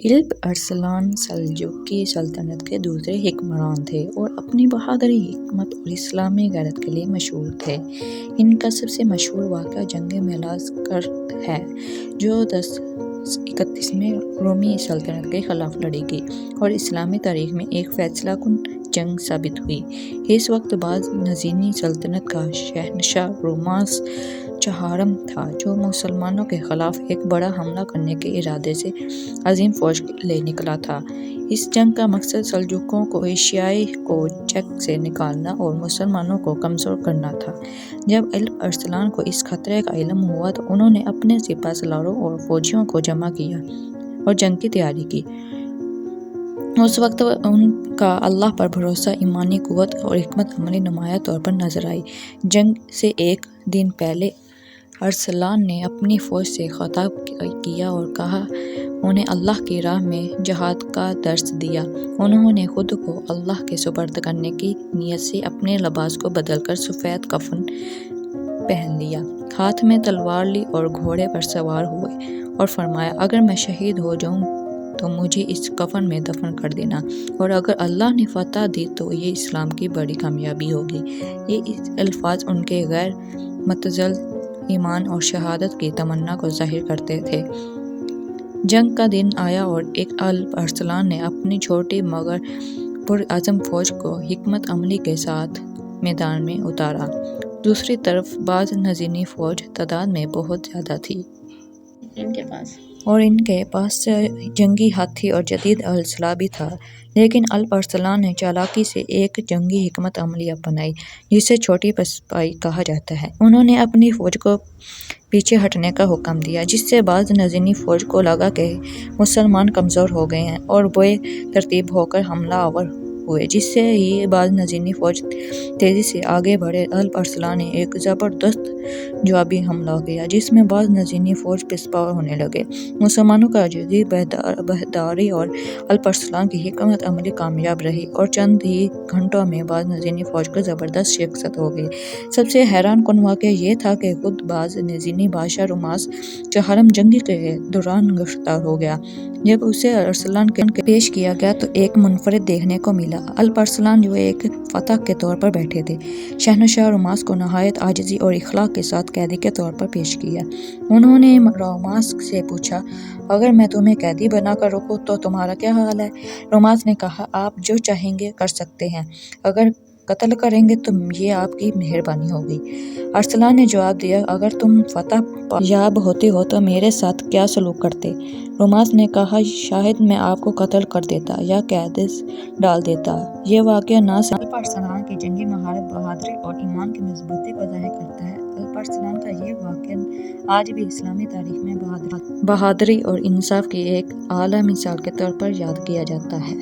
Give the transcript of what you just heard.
الپ ارسلان سلجوقی سلطنت کے دوسرے حکمران تھے اور اپنی بہادری، حکمت اور اسلامی غیرت کے لیے مشہور تھے۔ ان کا سب سے مشہور واقعہ جنگ مالازکرت ہے، جو 1031 میں رومی سلطنت کے خلاف لڑی گئی اور اسلامی تاریخ میں ایک فیصلہ کن جنگ ثابت ہوئی۔ اس وقت باز نزینی سلطنت کا شہنشاہ روماس چہارم تھا، جو مسلمانوں کے خلاف ایک بڑا حملہ کرنے کے ارادے سے عظیم فوج لے نکلا تھا۔ اس جنگ کا مقصد سلجوقیوں کو ایشیائی کوچک سے نکالنا اور مسلمانوں کو کمزور کرنا تھا۔ جب الپ ارسلان کو اس خطرے کا علم ہوا تو انہوں نے اپنے سپہ سالاروں اور فوجیوں کو جمع کیا اور جنگ کی تیاری کی۔ اس وقت ان کا اللہ پر بھروسہ، ایمانی قوت اور حکمت عملی نمایاں طور پر نظر آئی۔ جنگ سے ایک دن پہلے ارسلان نے اپنی فوج سے خطاب کیا اور کہا، انہیں اللہ کی راہ میں جہاد کا درس دیا۔ انہوں نے خود کو اللہ کے سپرد کرنے کی نیت سے اپنے لباس کو بدل کر سفید کفن پہن لیا، ہاتھ میں تلوار لی اور گھوڑے پر سوار ہوئے اور فرمایا، اگر میں شہید ہو جاؤں تو مجھے اس کفن میں دفن کر دینا، اور اگر اللہ نے فتح دی تو یہ اسلام کی بڑی کامیابی ہوگی۔ یہ الفاظ ان کے غیر متزلزل ایمان اور شہادت کی تمنا کو ظاہر کرتے تھے۔ جنگ کا دن آیا اور الپ ارسلان نے اپنی چھوٹی مگر پرعزم فوج کو حکمت عملی کے ساتھ میدان میں اتارا۔ دوسری طرف باز نزینی فوج تعداد میں بہت زیادہ تھی اور ان کے پاس جنگی ہاتھی اور جدید اسلحہ بھی تھا، لیکن الپ ارسلان نے چالاکی سے ایک جنگی حکمت عملی اپنائی جسے چھوٹی پسپائی کہا جاتا ہے۔ انہوں نے اپنی فوج کو پیچھے ہٹنے کا حکم دیا، جس سے باز نزینی فوج کو لگا کہ مسلمان کمزور ہو گئے ہیں اور بے ترتیب ہو کر حملہ آور ہوئے۔ جس سے ہی باز نزینی فوج تیزی سے آگے بڑھے، الپ ارسلان نے ایک زبردست جوابی حملہ کیا جس میں باز نزینی فوج پسپا ہونے لگے۔ مسلمانوں کا جدید بہادری اور الپ ارسلان کی حکمت عملی کامیاب رہی اور چند ہی گھنٹوں میں باز نزینی فوج کو زبردست شکست ہو گئی۔ سب سے حیران کن واقعہ یہ تھا کہ خود باز نزینی بادشاہ روماس چہارم جنگ کے دوران گرفتار ہو گیا۔ جب اسے ارسلان کے پیش کیا گیا تو ایک منفرد دیکھنے کو ملا۔ الپ ارسلان، جو ایک فاتح کے طور پر بیٹھے تھے، شہنشاہ روماس کو نہایت عاجزی اور اخلاق کے ساتھ قیدی کے طور پر پیش کیا۔ انہوں نے روماس سے پوچھا، اگر میں تمہیں قیدی بنا کر رکھوں تو تمہارا کیا حال ہے؟ روماس نے کہا، آپ جو چاہیں گے کر سکتے ہیں، اگر قتل کریں گے تو یہ آپ کی مہربانی ہوگی۔ ارسلان نے جواب دیا، اگر تم فتح یاب ہوتے ہو تو میرے ساتھ کیا سلوک کرتے؟ روماس نے کہا، شاید میں آپ کو قتل کر دیتا یا قید ڈال دیتا۔ یہ واقعہ نہ صرف الپ ارسلان کی جنگی مہارت، بہادری اور ایمان کی مضبوطی کو ظاہر کرتا ہے، الپ ارسلان کا یہ واقعہ آج بھی اسلامی تاریخ میں بہادری اور انصاف کی ایک اعلیٰ مثال کے طور پر یاد کیا جاتا ہے۔